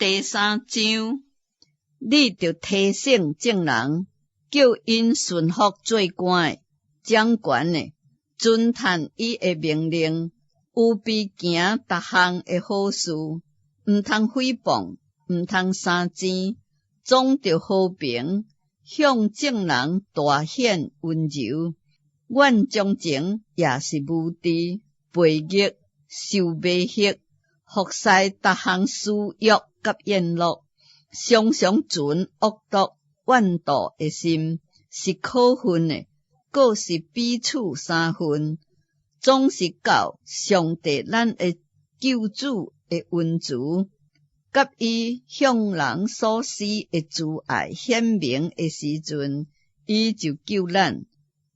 第3章，你着提醒众人，叫因顺服做官的、掌权的，遵趁伊的命令，有必行逐项的好事，毋通诽谤，毋通生钱，总着和平，向众人大显温柔。阮从前也是无知、悖逆、受迷惑，服侍逐项私欲甲宴乐，常常存恶毒、怨妒的心，是可恨的，各是彼此三分，总是到上帝咱的救主的恩慈，甲伊向人所施的慈爱显明的时阵，伊就救咱，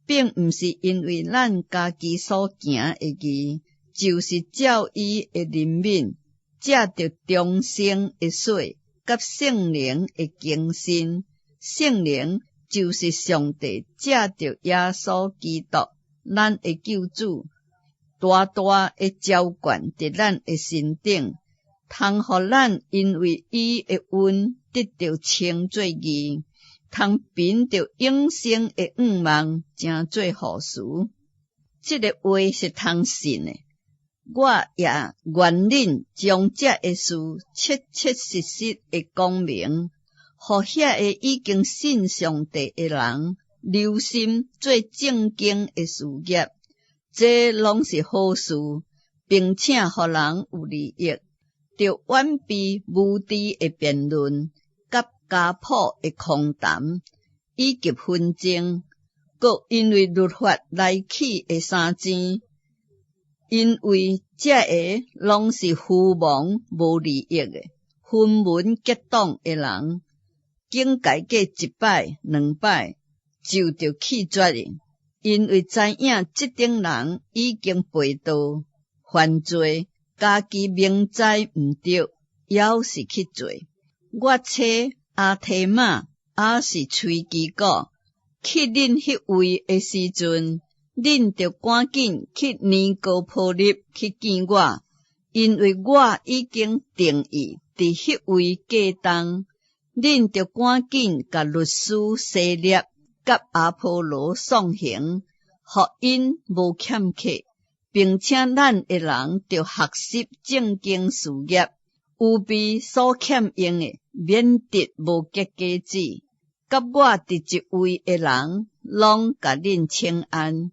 并毋是因为咱家己所行的义，就是照伊的怜悯，借着重生的水，甲圣灵的更新。圣灵就是上帝借着耶稣基督，咱的救主，大大的浇灌伫咱的心顶，通互咱因为伊的恩得到称作义，通凭着永生的愿望，成做好事。这个话是通信的，我也愿恁将这个事切切实实的讲明，互遐个已经信上帝的人留心做正经的事业，这拢是好事，并且互人有利益，着远比无知的辩论甲家谱的空谈以及纷争，搁因为律法来起的三争，因为这个拢是虚妄无利益的分文结党的人，竟改过一摆两摆就着弃绝的，因为知影这等人已经背道犯罪，家己明知毋对，还是去做。我妻阿提玛也是吹旗鼓，去恁迄位的时阵，恁着赶紧去尼哥波利去见我，因为我已经定义伫迄位过当。恁着赶紧甲律师西列甲阿波罗送行，互因无欠客，并且咱的人着学习正经事业，有比所欠用的，免得无结果子。甲我伫一位的人，拢甲恁请安，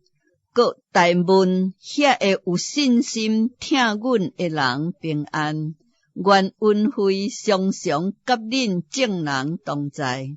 搁代问遐个有信心听阮的人平安。愿恩惠常常甲恁众人同在。